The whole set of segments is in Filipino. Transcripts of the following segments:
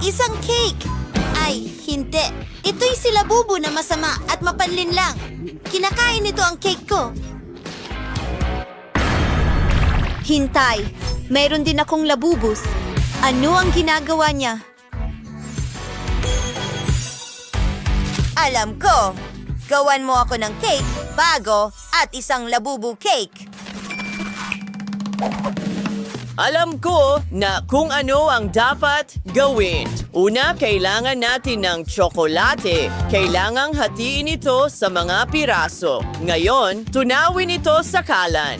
isang cake! Ay, hindi. Ito'y si Labubu na masama at mapanlin lang. Kinakain nito ang cake ko. Hintay, mayroon din akong labubus. Ano ang ginagawa niya? Alam ko. Gawan mo ako ng cake, bago, at isang labubu cake. Alam ko na kung ano ang dapat gawin. Una, kailangan natin ng tsokolate. Kailangang hatiin ito sa mga piraso. Ngayon, tunawin ito sa kalan.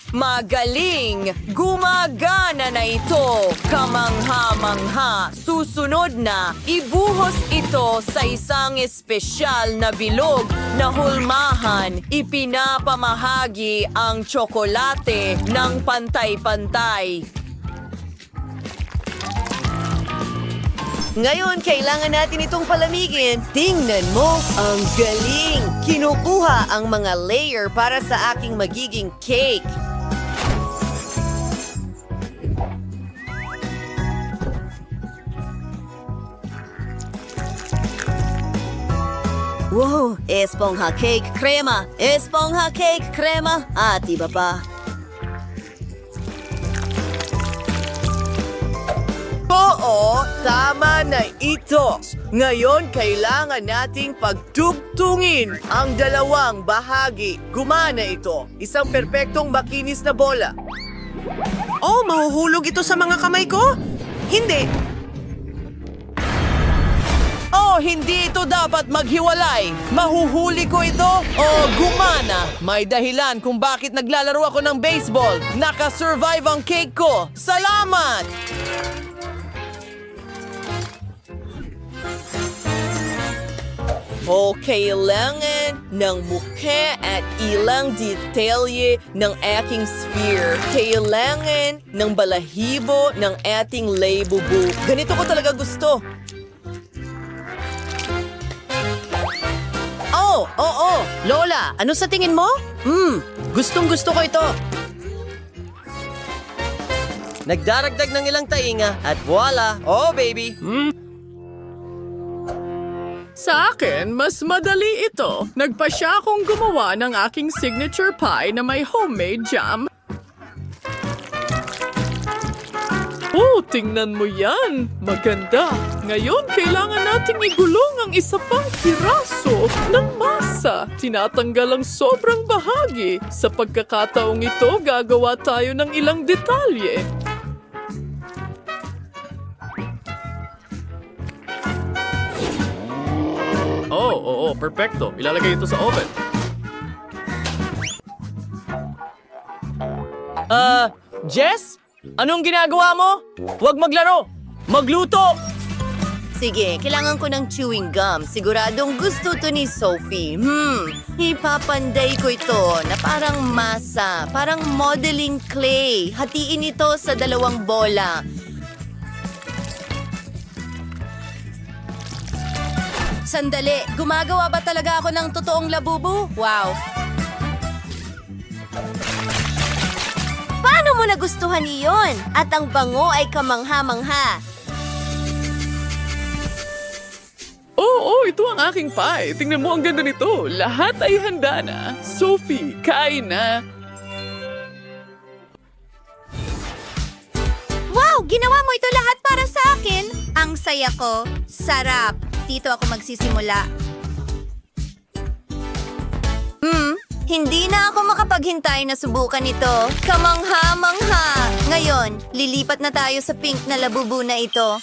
Magaling! Gumagana na ito! Kamangha-mangha! Susunod na, ibuhos ito sa isang espesyal na bilog na hulmahan. Ipinapamahagi ang tsokolate ng pantay-pantay. Ngayon, kailangan natin itong palamigin. Tingnan mo, ang galing! Kinukuha ang mga layer para sa aking magiging cake. Wow! Esponja cake crema! Esponja cake crema! At iba pa. Oo! Tama na ito! Ngayon, kailangan nating pagtugtungin ang dalawang bahagi. Gumana ito. Isang perpektong makinis na bola. Oh, mahuhulog ito sa mga kamay ko? Hindi. Oh, hindi ito dapat maghiwalay. Mahuhuli ko ito o gumana. May dahilan kung bakit naglalaro ako ng baseball. Nakasurvive ang cake ko. Salamat! O kailangan ng mukha at ilang detalye ng aking sphere. Kailangan ng balahibo ng ating labubu. Ganito ko talaga gusto. Oo. Lola, ano sa tingin mo? Gustong-gusto ko ito. Nagdaragdag ng ilang tainga at voila! Oh, baby! Sa akin, mas madali ito. Nagpasya akong gumawa ng aking signature pie na may homemade jam. Oh, tingnan mo yan! Maganda! Ngayon, kailangan nating igulong ang isa pang piraso ng masa. Tinatanggal ang sobrang bahagi. Sa pagkakataong ito, gagawa tayo ng ilang detalye. Oo, perfecto. Ilalagay ito sa oven. Jess? Anong ginagawa mo? Huwag maglaro! Magluto! Sige, kailangan ko ng chewing gum. Siguradong gusto to ni Sophie. Ipapanday ko ito na parang masa, parang modeling clay. Hatiin ito sa dalawang bola. Sandali, gumagawa ba talaga ako ng totoong labubu? Wow! Paano mo nagustuhan iyon? At ang bango ay kamangha-mangha. Oo, ito ang aking pie. Tingnan mo ang ganda nito. Lahat ay handa na. Sophie, kain na. Wow! Ginawa mo ito lahat para sa akin! Ang saya ko. Sarap. Dito ako magsisimula. Hindi na ako makapaghintay na subukan ito. Kamangha-mangha! Ngayon, lilipat na tayo sa pink na labubu na ito.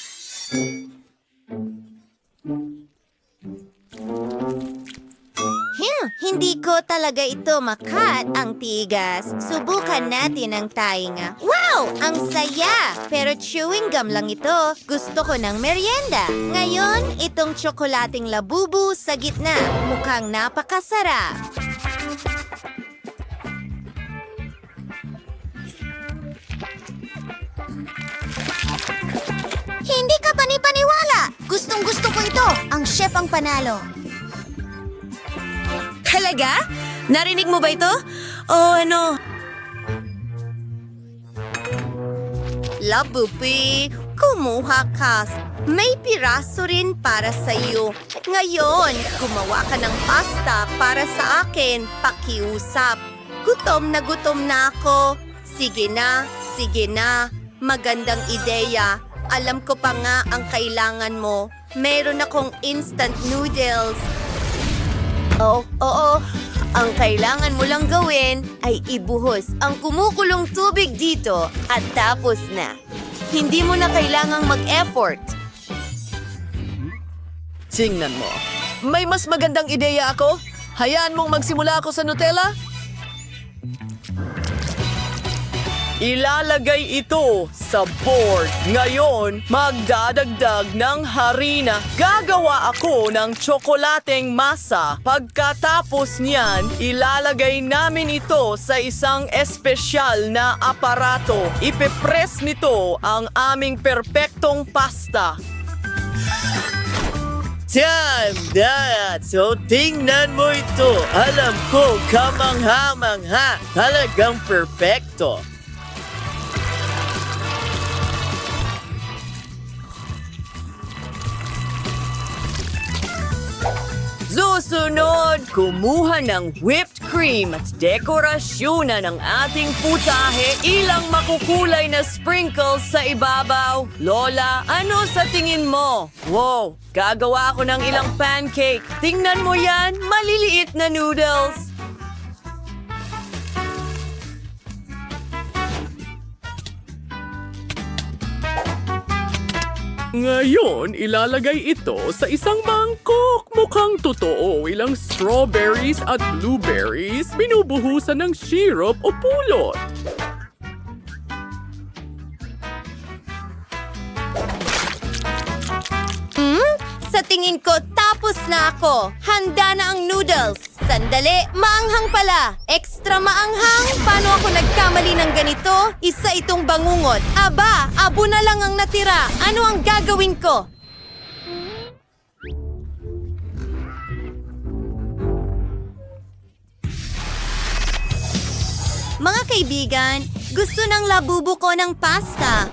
Hindi ko talaga ito makat ang tigas. Subukan natin ang tainga. Wow! Ang saya! Pero chewing gum lang ito. Gusto ko ng merienda. Ngayon, itong tsokolating labubu sa gitna. Mukhang napakasarap. Hindi ka panipaniwala! Gustong-gusto ko ito. Ang chef ang panalo. Talaga? Narinig mo ba ito? Labubu. Kumuha ka. May piraso rin para sa iyo. Ngayon, gumawa ka ng pasta para sa akin. Pakiusap. Gutom na ako. Sige na, sige na. Magandang ideya. Alam ko pa nga ang kailangan mo. Meron akong instant noodles. Oo. Ang kailangan mo lang gawin ay ibuhos ang kumukulong tubig dito at tapos na. Hindi mo na kailangang mag-effort. Tingnan mo. May mas magandang ideya ako? Hayaan mong magsimula ako sa Nutella? Ilalagay ito sa board. Ngayon, magdadagdag ng harina. Gagawa ako ng tsokolateng masa. Pagkatapos niyan, ilalagay namin ito sa isang espesyal na aparato. Ipipress nito ang aming perpektong pasta. Tanda! So, tingnan mo ito. Alam ko, kamangha-mangha. Talagang perpekto. Susunod, kumuha ng whipped cream at dekorasyon na ng ating putahe, ilang makukulay na sprinkles sa ibabaw. Lola, ano sa tingin mo? Wow, gagawa ako ng ilang pancake. Tingnan mo yan, maliliit na noodles. Ngayon, ilalagay ito sa isang mangkok. Mukhang totoo, ilang strawberries at blueberries binubuhusan ng syrup o pulot. Sa tingin ko, tapos na ako. Handa na ang noodles. Sandali, maanghang pala. Extra maanghang? Paano ako nagkamali ng ganito? Isa itong bangungot. Aba, abo na lang ang natira. Ano ang gagawin ko? Mga kaibigan, gusto ng labubo ko ng pasta.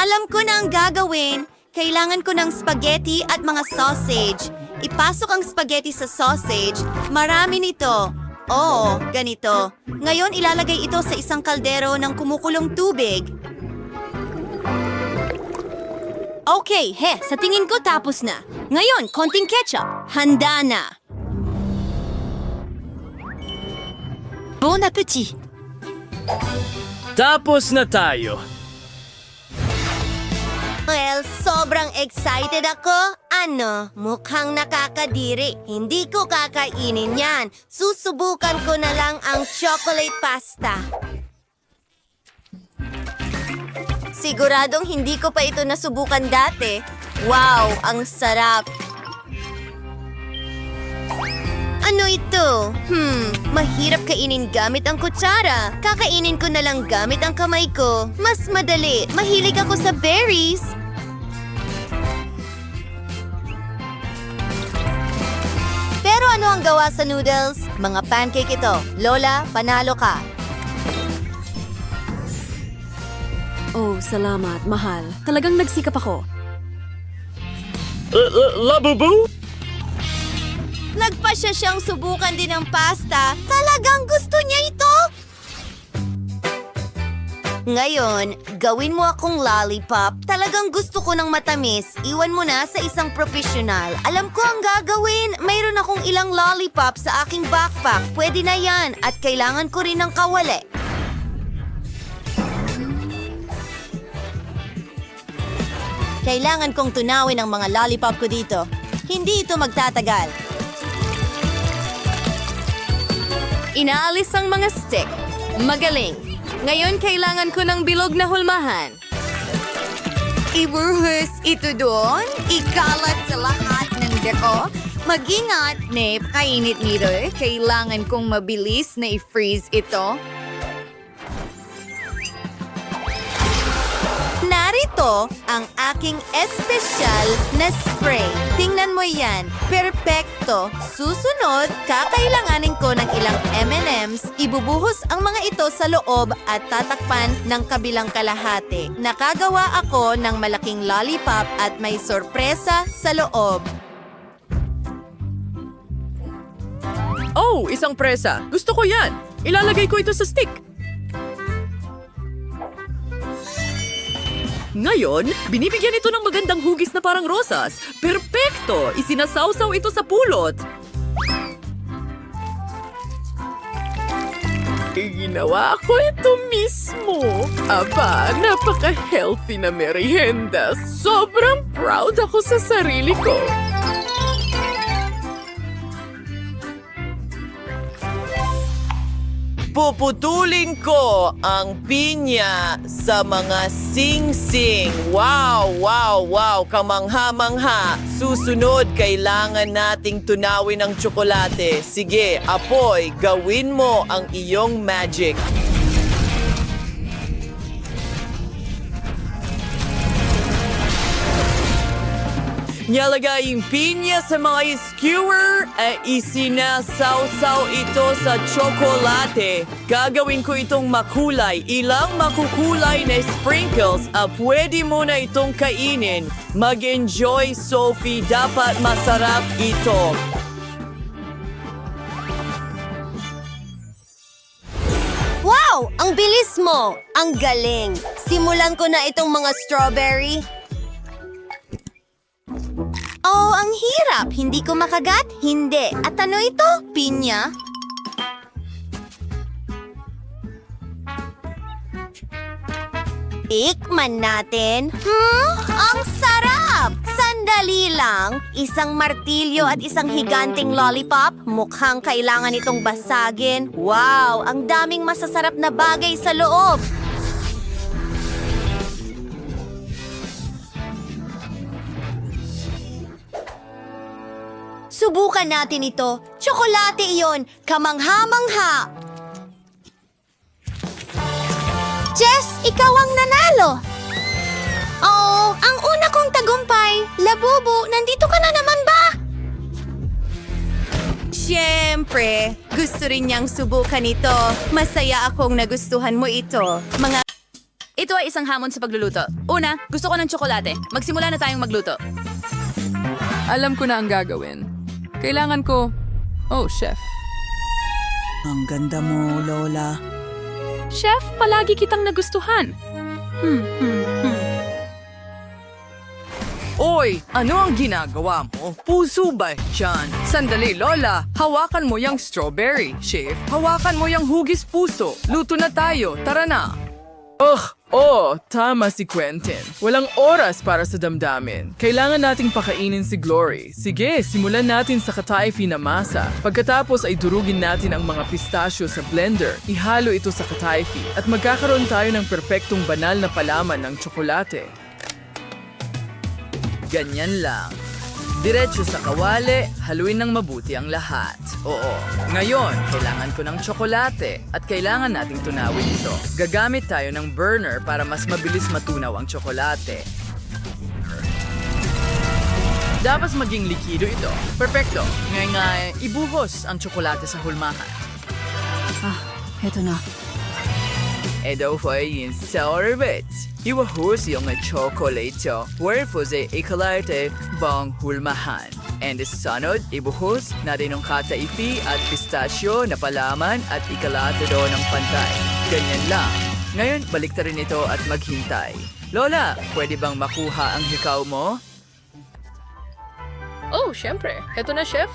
Alam ko na ang gagawin. Kailangan ko ng spaghetti at mga sausage. Ipasok ang spaghetti sa sausage. Marami nito. Oo, ganito. Ngayon ilalagay ito sa isang kaldero ng kumukulong tubig. Okay, sa tingin ko tapos na. Ngayon, konting ketchup. Handa na. Bon appetit! Tapos na tayo. Well, sobrang excited ako. Ano, mukhang nakakadiri. Hindi ko kakainin yan. Susubukan ko na lang ang chocolate pasta. Siguradong hindi ko pa ito nasubukan dati. Wow, ang sarap. Ano ito? Mahirap kainin gamit ang kutsara. Kakainin ko na lang gamit ang kamay ko. Mas madali. Mahilig ako sa berries. Pero ano ang gawa sa noodles? Mga pancake ito. Lola, panalo ka. Oh, salamat, mahal. Talagang nagsikap ako. Labubu? Nagpasya siyang subukan din ng pasta. Talagang gusto niya ito? Ngayon, gawin mo akong lollipop. Talagang gusto ko ng matamis. Iwan mo na sa isang profesional. Alam ko ang gagawin. Mayroon akong ilang lollipop sa aking backpack. Pwede na yan. At kailangan ko rin ng kawali. Kailangan kong tunawin ang mga lollipop ko dito. Hindi ito magtatagal. Inaalis ang mga stick. Magaling. Ngayon kailangan ko ng bilog na hulmahan. Ibuhos ito doon. Ikalat sa lahat ng deko. Mag-ingat. Kainit nito. Kailangan kong mabilis na i-freeze ito. Narito ito ang aking espesyal na spray. Tingnan mo yan. Perpekto. Susunod, kakailanganin ko ng ilang M&Ms. Ibubuhos ang mga ito sa loob at tatakpan ng kabilang kalahati. Nakagawa ako ng malaking lollipop at may sorpresa sa loob. Oh, isang presa. Gusto ko yan. Ilalagay ko ito sa stick. Ngayon, binibigyan ito ng magandang hugis na parang rosas. Perpekto! Isinasawsaw ito sa pulot. Ginawa ko ito mismo. Aba, napaka-healthy na merienda. Sobrang proud ako sa sarili ko. Puputulin ko ang pinya sa mga sing-sing. Wow, wow, wow, kamangha-mangha. Susunod, kailangan nating tunawin ang tsokolate. Sige, Apoy, gawin mo ang iyong magic. Nilagay yung pinya sa mga skewer at isinasawsaw ito sa tsokolate. Gagawin ko itong makulay. Ilang makukulay na sprinkles at pwede mo na itong kainin. Mag-enjoy, Sophie. Dapat masarap ito. Wow! Ang bilis mo! Ang galing! Simulan ko na itong mga strawberry. Oh, ang hirap! Hindi ko makagat? Hindi. At ano ito? Pinya? Tikman natin. Ang sarap! Sandali lang. Isang martilyo at isang higanting lollipop. Mukhang kailangan itong basagin. Wow! Ang daming masasarap na bagay sa loob. Subukan natin ito. Tsokolate iyon. Kamangha-mangha. Jess, ikaw ang nanalo. Oo, ang una kong tagumpay. Labubu, nandito ka na naman ba? Siyempre, gusto rin niyang subukan ito. Masaya akong nagustuhan mo ito. Ito ay isang hamon sa pagluluto. Una, gusto ko ng tsokolate. Magsimula na tayong magluto. Alam ko na ang gagawin. Kailangan ko... Oh, chef. Ang ganda mo, Lola. Chef, palagi kitang nagustuhan. Oy, ano ang ginagawa mo? Puso ba dyan? Sandali, Lola. Hawakan mo yung strawberry. Chef, hawakan mo yung hugis puso. Luto na tayo. Tara na. Tama si Quentin. Walang oras para sa damdamin. Kailangan nating pakainin si Glory. Sige, simulan natin sa kataifi na masa. Pagkatapos ay durugin natin ang mga pistachio sa blender. Ihalo ito sa kataifi at magkakaroon tayo ng perpektong banal na palaman ng tsokolate. Ganyan lang. Diretso sa kawali, haluin ng mabuti ang lahat. Oo. Ngayon, kailangan ko ng tsokolate at kailangan nating tunawin ito. Gagamit tayo ng burner para mas mabilis matunaw ang tsokolate. Dapat maging likido ito. Perfecto. Ngayon, ibuhos ang tsokolate sa hulmahan. Heto na. Ito ay yung sorbet. Iwahus yung chocolate. Wherefore ikalate bang hulmahan. And sunod, ibuhos natin ng kataifi at pistachio na palaman at ikalate doon ng pantay. Ganyan lang. Ngayon, balik rin ito at maghintay. Lola, pwede bang makuha ang hikaw mo? Oh, syempre. Heto na, chef.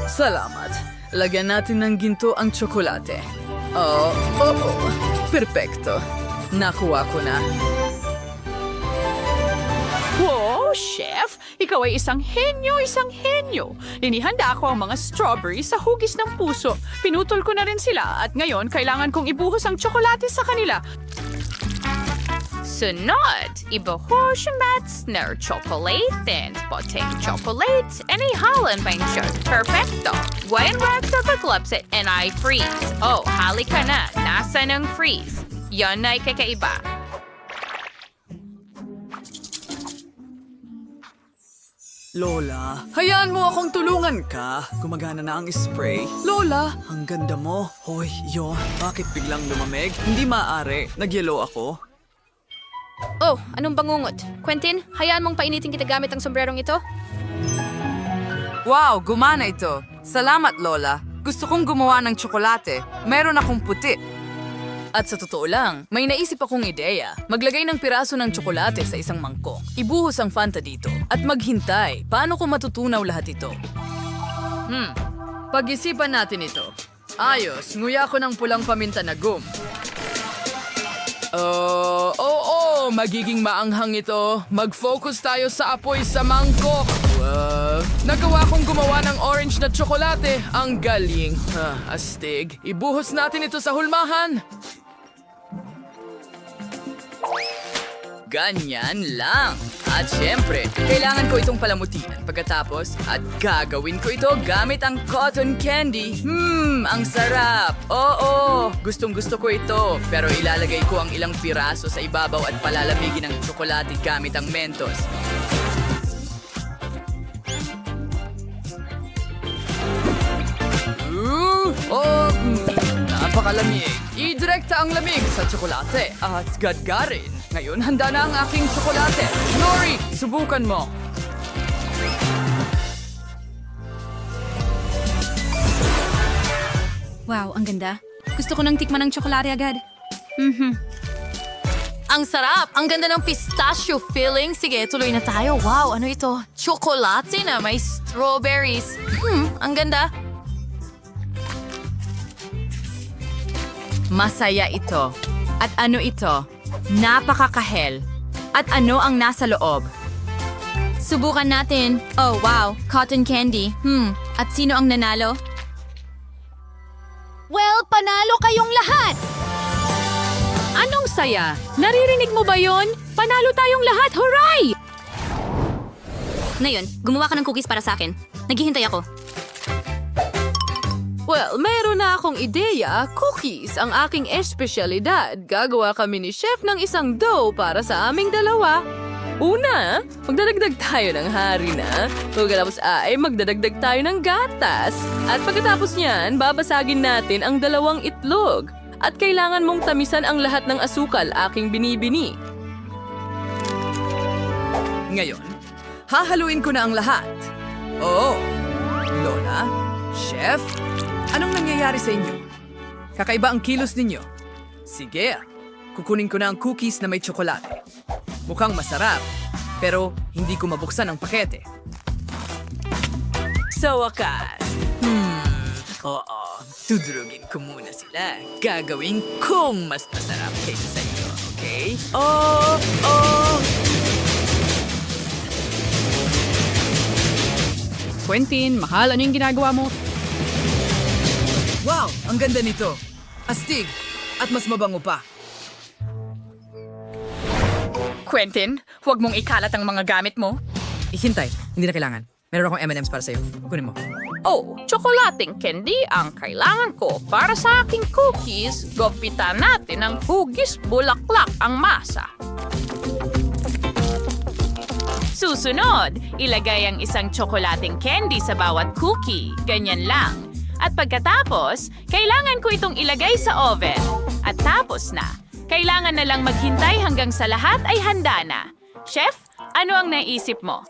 Salamat. Lagyan natin ng ginto ang tsokolate. Perfecto. Nakuha ko na. Wow, chef! Ikaw ay isang henyo, isang henyo. Inihanda ko ang mga strawberries sa hugis ng puso. Pinutol ko na rin sila at ngayon kailangan kong ibuhos ang tsokolate sa kanila. Sunod, ibuhos yung mats na chocolate and puting chocolate and ihalan pa yung siya. Perfecto. When wax of a gloves it and I freeze. Oh, halika na. Nasa ng freeze. Yan na ay kakaiba. Lola, hayaan mo akong tulungan ka. Gumagana na ang spray. Lola, ang ganda mo. Hoy, yo, bakit biglang lumamig? Hindi maaari. Nagyelo ako. Oh, anong bangungot? Quentin, hayaan mong painitin kita gamit ang sombrerong ito? Wow, gumana ito. Salamat, Lola. Gusto kong gumawa ng tsokolate. Meron akong puti. At sa totoo lang, may naisip akong ideya. Maglagay ng piraso ng tsokolate sa isang mangkok. Ibuhos ang Fanta dito. At maghintay. Paano ko matutunaw lahat ito? Pag-isipan natin ito. Ayos, nguya ko ng pulang paminta na gum. Magiging maanghang ito. Mag-focus tayo sa apoy sa mangkok. Nagawa kong gumawa ng orange na tsokolate. Ang galing. Astig. Ibuhos natin ito sa hulmahan. Ganyan lang. At syempre, kailangan ko itong palamutian pagkatapos at gagawin ko ito gamit ang cotton candy. Ang sarap. Oo, gustong gusto ko ito. Pero ilalagay ko ang ilang piraso sa ibabaw at palalamigin ang tsokolate gamit ang Mentos. Napakalamig. I-direkta ang lamig sa tsokolate at gadgarin. Ngayon, handa na ang aking tsokolate. Nori, subukan mo. Wow, ang ganda. Gusto ko nang tikman ng tsokolate agad. Ang sarap! Ang ganda ng pistachio filling. Sige, tuloy na tayo. Wow, ano ito? Tsokolate na may strawberries. Ang ganda. Masaya ito. At ano ito? Napakakahel. At ano ang nasa loob? Subukan natin. Oh, wow. Cotton candy. At sino ang nanalo? Well, panalo kayong lahat! Anong saya? Naririnig mo ba yon? Panalo tayong lahat! Hooray! Ngayon, gumawa ka ng cookies para sa akin. Naghihintay ako. Well, meron na akong ideya. Cookies ang aking espesyalidad. Gagawa kami ni Chef ng isang dough para sa aming dalawa. Una, magdadagdag tayo ng harina. Pagkatapos ay magdadagdag tayo ng gatas. At pagkatapos niyan, babasagin natin ang 2 itlog. At kailangan mong tamisan ang lahat ng asukal aking binibini. Ngayon, hahaluin ko na ang lahat. Oh, Lola, Chef, anong nangyayari sa inyo? Kakaiba ang kilos ninyo. Sige, kukunin ko na ang cookies na may tsokolate. Mukhang masarap, pero hindi ko mabuksan ang pakete. Sa wakas. Oo, tudurugin ko muna sila. Gagawin kong mas masarap kaysa sa inyo, okay? Quentin, mahal, ano yung ginagawa mo? Wow, ang ganda nito. Astig, at mas mabango pa. Quentin, huwag mong ikalat ang mga gamit mo. Hintay, hindi na kailangan. Meron akong M&M's para sa'yo. Kunin mo. Oh, tsokolating candy ang kailangan ko para sa aking cookies. Gupitan natin ng hugis bulaklak ang masa. Susunod, ilagay ang isang tsokolating candy sa bawat cookie. Ganyan lang. At pagkatapos, kailangan ko itong ilagay sa oven. At tapos na. Kailangan na lang maghintay hanggang sa lahat ay handa na. Chef, ano ang naisip mo?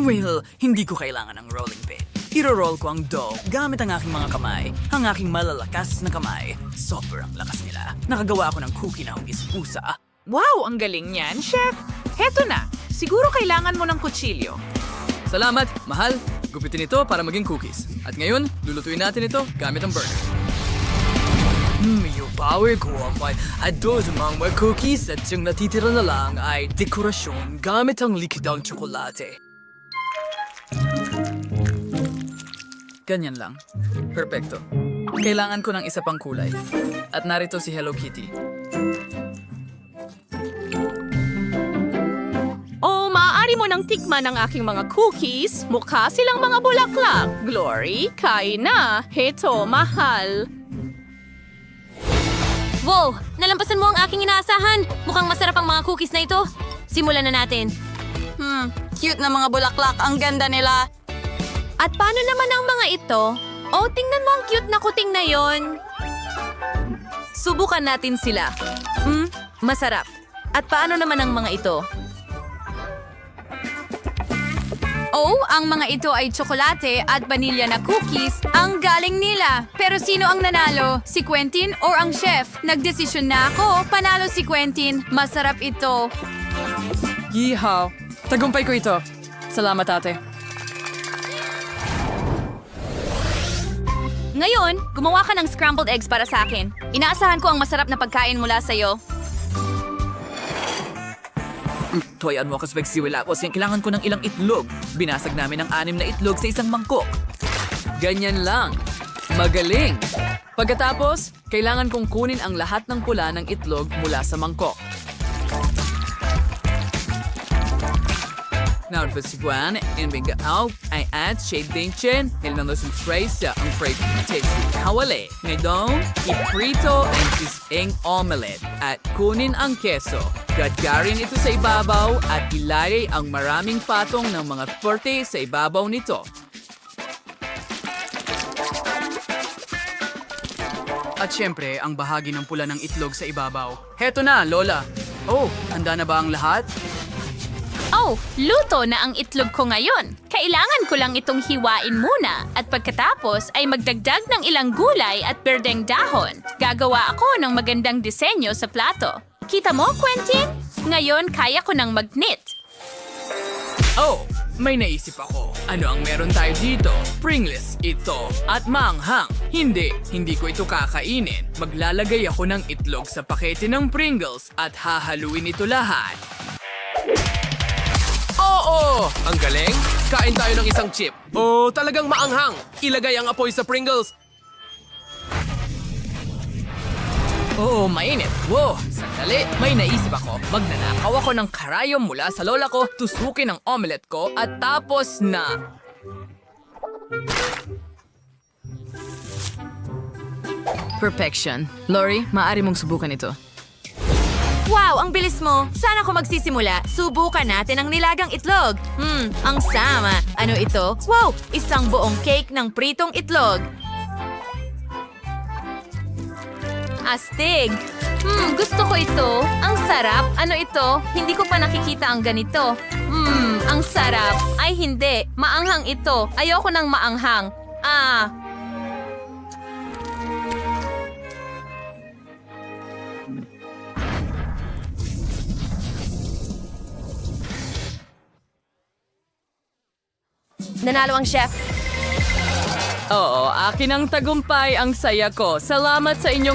Well, hindi ko kailangan ng rolling pin. Iro-roll ko ang dough gamit ang aking mga kamay. Ang aking malalakas na kamay. Sobrang lakas nila. Nakagawa ako ng cookie na hugis pusa. Wow, ang galing niyan, Chef. Heto na, siguro kailangan mo ng kutsilyo. Salamat, mahal. Gupitin ito para maging cookies. At ngayon, lulutuin natin ito gamit ang burner. Yung power ko ay ados among mga cookies at yung natitira na lang ay dekorasyon gamit ang likidang tsokolate. Ganyan lang. Perfecto. Kailangan ko ng isa pang kulay. At narito si Hello Kitty. Oh, maaari mo nang tikman ang aking mga cookies. Mukha silang mga bulaklak. Glory, kain na. Heto, mahal. Wow! Nalampasan mo ang aking inaasahan! Mukhang masarap ang mga cookies na ito. Simulan na natin. Cute na mga bulaklak. Ang ganda nila. At paano naman ang mga ito? Oh, tingnan mo ang cute na kuting na yon. Subukan natin sila. Masarap. At paano naman ang mga ito? Oh, ang mga ito ay tsokolate at vanilya na cookies. Ang galing nila. Pero sino ang nanalo? Si Quentin or ang chef? Nagdesisyon na ako. Panalo si Quentin. Masarap ito. Yeehaw! Tagumpay ko ito. Salamat, ate. Ngayon, gumawa ka ng scrambled eggs para sa akin. Inaasahan ko ang masarap na pagkain mula sa'yo. Toyan mo ako sa pagsiwala ko kasi kailangan ko ng ilang itlog. Binasag namin ang 6 na itlog sa isang mangkok. Ganyan lang. Magaling. Pagkatapos, kailangan kong kunin ang lahat ng pula ng itlog mula sa mangkok. Now, for Siguan, and we go out, I add shade din chen, ilan some spray sa ang fray tasty kawali. Ngayon, iprito ang sising omelette at kunin ang keso. Gagarin ito sa ibabaw at ilagay ang maraming patong ng mga forte sa ibabaw nito. At syempre, ang bahagi ng pula ng itlog sa ibabaw. Heto na, Lola. Oh, handa na ba ang lahat? Oh, luto na ang itlog ko ngayon. Kailangan ko lang itong hiwain muna at pagkatapos ay magdagdag ng ilang gulay at berdeng dahon. Gagawa ako ng magandang disenyo sa plato. Kita mo, Quentin? Ngayon, kaya ko ng magnet. Oh, may naisip ako. Ano ang meron tayo dito? Pringles ito. At maanghang. Hindi ko ito kakainin. Maglalagay ako ng itlog sa pakete ng Pringles at hahaluin ito lahat. Oo! Ang galing! Kain tayo ng isang chip. Oh, talagang maanghang. Ilagay ang apoy sa Pringles. Oo, mainit. Wow, sandali. May naisip ako. Magnanakaw ako ng karayom mula sa lola ko, tusukin ang omelette ko, at tapos na... Perfection. Lori, maaari mong subukan ito. Wow, ang bilis mo. Saan ako magsisimula? Subukan natin ang nilagang itlog. Ang sama. Ano ito? Wow, isang buong cake ng pritong itlog. Astig. Gusto ko ito. Ang sarap. Ano ito? Hindi ko pa nakikita ang ganito. Ang sarap. Ay, hindi. Maanghang ito. Ayoko ng maanghang. Nanalo ang chef. Oo, akin ang tagumpay, ang saya ko. Salamat sa inyong